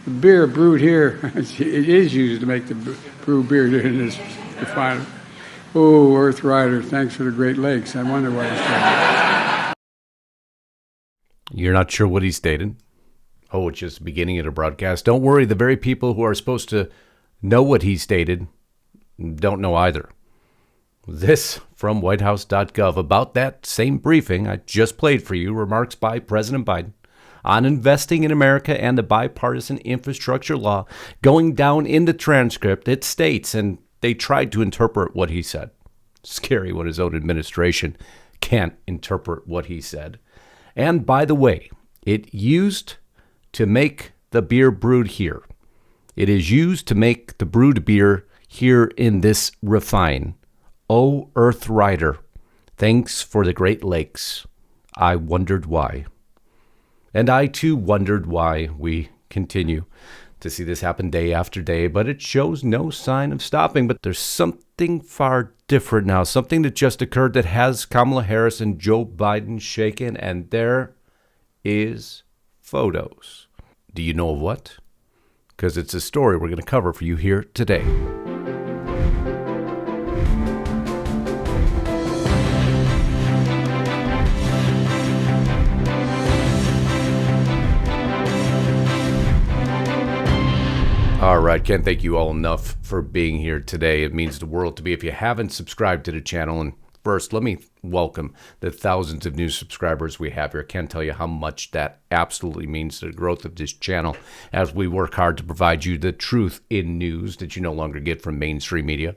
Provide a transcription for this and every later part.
The beer brewed here, it is used to make the brew beer in this refinery. Oh, Earth Rider, thanks for the Great Lakes. I wonder why he's saying. You're not sure what he stated? Oh, it's just the beginning of the broadcast. Don't worry, the very people who are supposed to know what he stated don't know either. This from whitehouse.gov about that same briefing I just played for you, remarks by President Biden on investing in America and the bipartisan infrastructure law. Going down in the transcript, it states, and they tried to interpret what he said. Scary when his own administration can't interpret what he said. And by the way, it used to make the beer brewed here. It is used to make the brewed beer here in this refine. Oh, Earth Rider, thanks for the Great Lakes. I wondered why. And I too wondered why. We continue to see this happen day after day, but it shows no sign of stopping. But there's something far different now, something that just occurred that has Kamala Harris and Joe Biden shaken, and there is photos. Do you know of what? Because it's a story we're going to cover for you here today. All right, can't thank you all enough for being here today. It means the world to me. If you haven't subscribed to the channel, and first, let me welcome the thousands of new subscribers we have here. I can't tell you how much that absolutely means to the growth of this channel as we work hard to provide you the truth in news that you no longer get from mainstream media.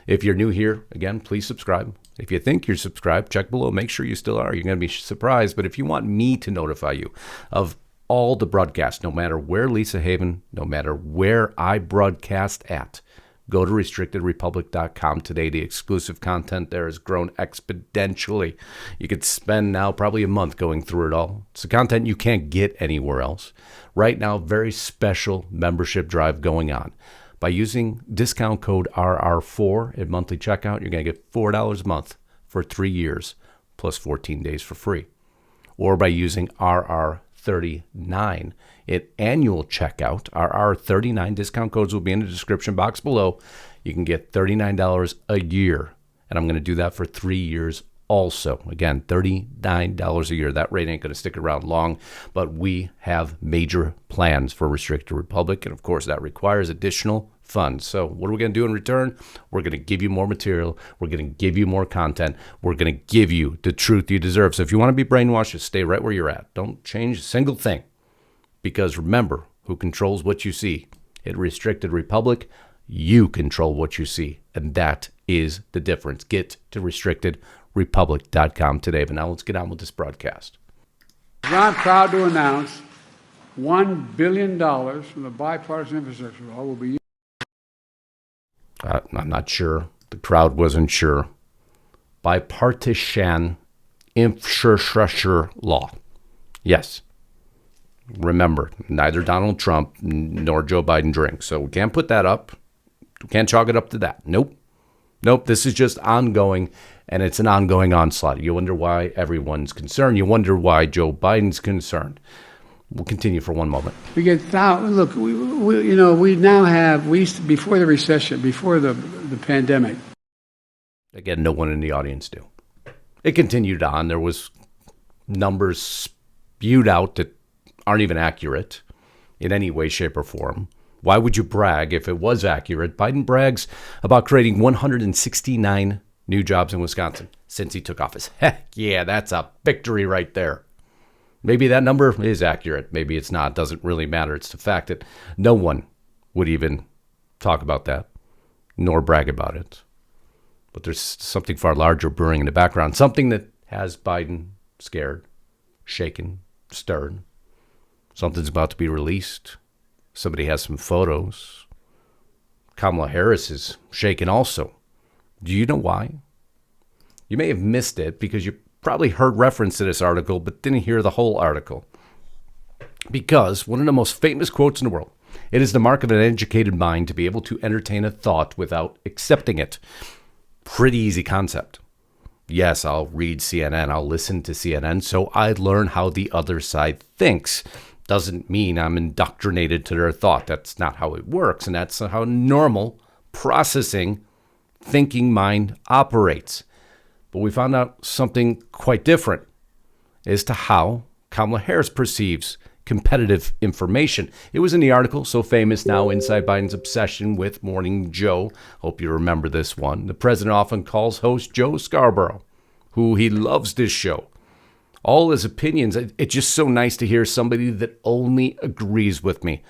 If you're new here, again, please subscribe. If you think you're subscribed, check below. Make sure you still are. You're going to be surprised. But if you want me to notify you of all the broadcasts, no matter where Lisa Haven, no matter where I broadcast at, go to restrictedrepublic.com today. The exclusive content there has grown exponentially. You could spend now probably a month going through it all. It's the content you can't get anywhere else. Right now, very special membership drive going on. By using discount code RR4 at monthly checkout, you're going to get $4 a month for 3 years, plus 14 days for free. Or by using RR39 at annual checkout, RR39 discount codes will be in the description box below. You can get $39 a year, and I'm going to do that for 3 years also. Again, $39 a year. That rate ain't going to stick around long, but we have major plans for Restricted Republic, and of course that requires additional funds. So what are we going to do in return? We're going to give you more material. We're going to give you more content. We're going to give you the truth you deserve. So if you want to be brainwashed, just stay right where you're at. Don't change a single thing, because remember who controls what you see. At Restricted Republic, you control what you see, and that is the difference. Get to restrictedrepublic.com today. But now let's get on with this broadcast. I'm proud to announce $1 billion from the bipartisan infrastructure law will be used. I'm not sure. The crowd wasn't sure. Bipartisan infrastructure law. Yes. Remember, neither Donald Trump nor Joe Biden drink. So we can't put that up. We can't chalk it up to that. Nope. This is just ongoing, and it's an ongoing onslaught. You wonder why everyone's concerned. You wonder why Joe Biden's concerned. We'll continue for one moment. We get look. We now have. We used to, before the recession, before the pandemic. Again, no one in the audience knew. It continued on. There was numbers spewed out that aren't even accurate in any way, shape, or form. Why would you brag if it was accurate? Biden brags about creating 169 new jobs in Wisconsin since he took office. Heck yeah, that's a victory right there. Maybe that number is accurate. Maybe it's not. It doesn't really matter. It's the fact that no one would even talk about that, nor brag about it. But there's something far larger brewing in the background, something that has Biden scared, shaken, stirred. Something's about to be released. Somebody has some photos. Kamala Harris is shaken also. Do you know why? You may have missed it because you probably heard reference to this article, but didn't hear the whole article. Because one of the most famous quotes in the world, it is the mark of an educated mind to be able to entertain a thought without accepting it. Pretty easy concept. Yes, I'll read CNN, I'll listen to CNN, so I learn how the other side thinks. Doesn't mean I'm indoctrinated to their thought. That's not how it works. And that's how normal processing thinking mind operates. But we found out something quite different as to how Kamala Harris perceives competitive information. It was in the article, so famous now, Inside Biden's Obsession with Morning Joe. Hope you remember this one. The president often calls host Joe Scarborough, who he loves this show. All his opinions, it's just so nice to hear somebody that only agrees with me.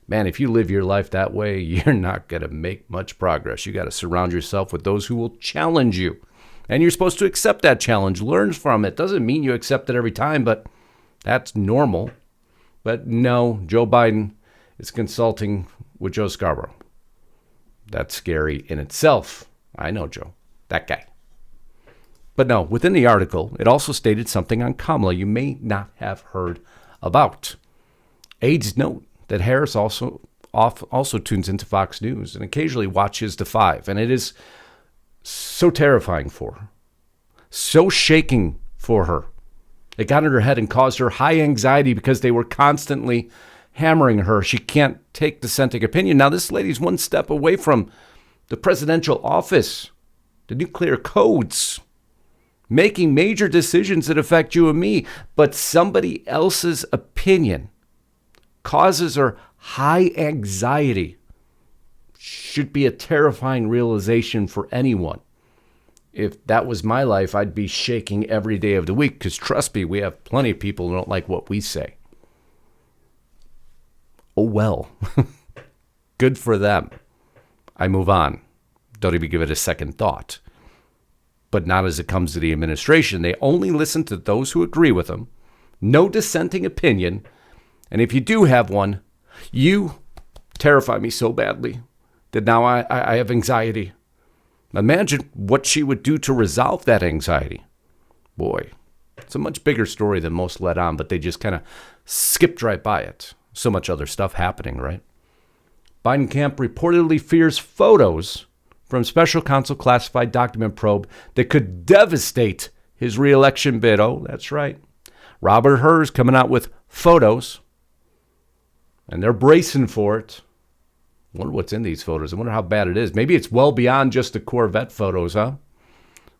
Man, if you live your life that way, you're not going to make much progress. You got to surround yourself with those who will challenge you. And you're supposed to accept that challenge, learn from it. Doesn't mean you accept it every time, but that's normal. But no, Joe Biden is consulting with Joe Scarborough. That's scary in itself. I know Joe, that guy. But no, within the article, it also stated something on Kamala you may not have heard about. Aides note that Harris also tunes into Fox News and occasionally watches The Five. And it is so terrifying for her, so shaking for her. It got in her head and caused her high anxiety because they were constantly hammering her. She can't take dissenting opinion. Now, this lady's one step away from the presidential office, the nuclear codes, making major decisions that affect you and me. But somebody else's opinion causes her high anxiety. Should be a terrifying realization for anyone. If that was my life, I'd be shaking every day of the week because trust me, we have plenty of people who don't like what we say. Oh, well, good for them. I move on. Don't even give it a second thought. But not as it comes to the administration. They only listen to those who agree with them. No dissenting opinion. And if you do have one, you terrify me so badly that now I have anxiety. Imagine what she would do to resolve that anxiety. Boy, it's a much bigger story than most let on, but they just kind of skipped right by it. So much other stuff happening, right? Biden camp reportedly fears photos from special counsel classified document probe that could devastate his reelection bid. Oh, that's right. Robert Hur's coming out with photos, and they're bracing for it. I wonder what's in these photos. I wonder how bad it is. Maybe it's well beyond just the Corvette photos, huh?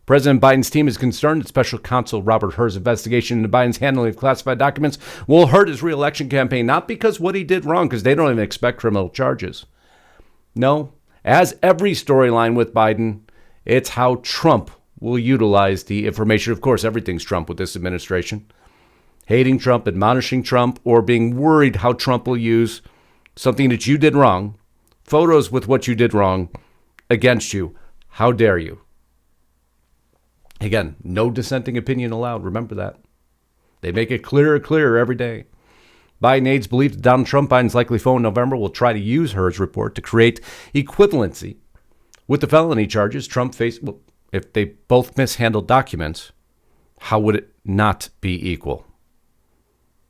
President Biden's team is concerned that special counsel Robert Hur's investigation into Biden's handling of classified documents will hurt his reelection campaign, not because what he did wrong, because they don't even expect criminal charges. No, as every storyline with Biden, it's how Trump will utilize the information. Of course, everything's Trump with this administration. Hating Trump, admonishing Trump, or being worried how Trump will use something that you did wrong, photos with what you did wrong against you. How dare you? Again, no dissenting opinion allowed. Remember that. They make it clearer every day. Biden aides believe that Donald Trump, Biden's likely foe in November, will try to use Hur's report to create equivalency with the felony charges Trump faced. Well, if they both mishandled documents, how would it not be equal?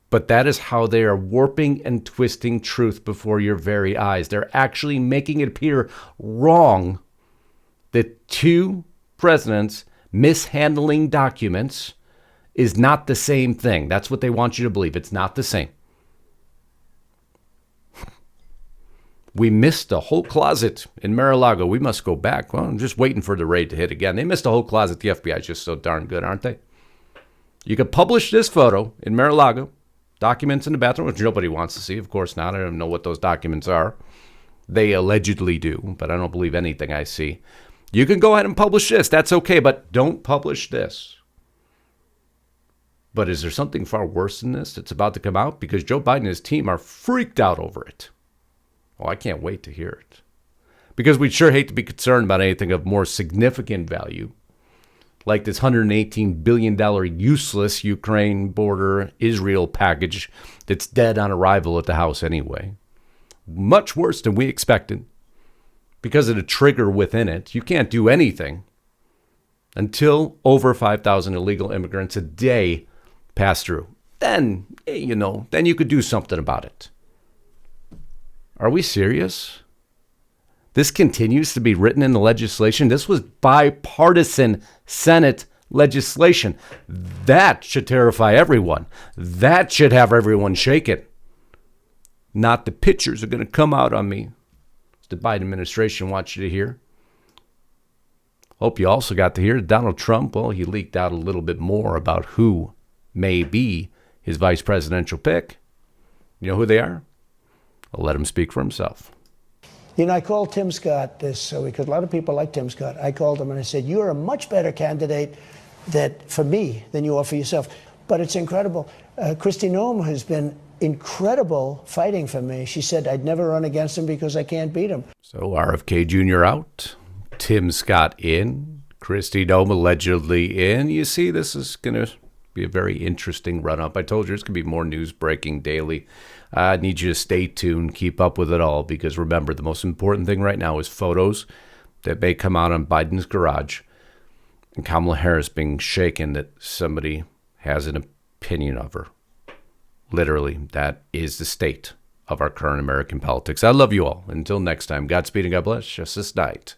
But that is how they are warping and twisting truth before your very eyes. They're actually making it appear wrong that two presidents mishandling documents is not the same thing. That's what they want you to believe. It's not the same. We missed a whole closet in Mar-a-Lago. We must go back. Well, I'm just waiting for the raid to hit again. They missed a whole closet. The FBI is just so darn good, aren't they? You could publish this photo in Mar-a-Lago. Documents in the bathroom, which nobody wants to see. Of course not. I don't know what those documents are. They allegedly do, but I don't believe anything I see. You can go ahead and publish this. That's okay, but don't publish this. But is there something far worse than this that's about to come out? Because Joe Biden and his team are freaked out over it. Oh, I can't wait to hear it. Because we'd sure hate to be concerned about anything of more significant value, like this $118 billion useless Ukraine border Israel package that's dead on arrival at the House anyway. Much worse than we expected. Because of the trigger within it, you can't do anything until over 5,000 illegal immigrants a day pass through. Then, then you could do something about it. Are we serious? This continues to be written in the legislation. This was bipartisan Senate legislation. That should terrify everyone. That should have everyone shaken. not the pictures are going to come out on me. As the Biden administration wants you to hear. Hope you also got to hear Donald Trump. Well, he leaked out a little bit more about who may be his vice presidential pick. You know who they are? I'll let him speak for himself. You know, I called Tim Scott this because a lot of people like Tim Scott. I called him and I said, you're a much better candidate for me than you are for yourself. But it's incredible. Kristi Noem has been incredible fighting for me. She said I'd never run against him because I can't beat him. So RFK Jr. out, Tim Scott in, Kristi Noem allegedly in. You see, this is going to be a very interesting run-up. I told you there's going to be more news breaking daily. I need you to stay tuned, keep up with it all, because remember, the most important thing right now is photos that may come out on Biden's garage and Kamala Harris being shaken that somebody has an opinion of her. Literally, that is the state of our current American politics. I love you all. Until next time, Godspeed and God bless. Justus Knight,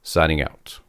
signing out.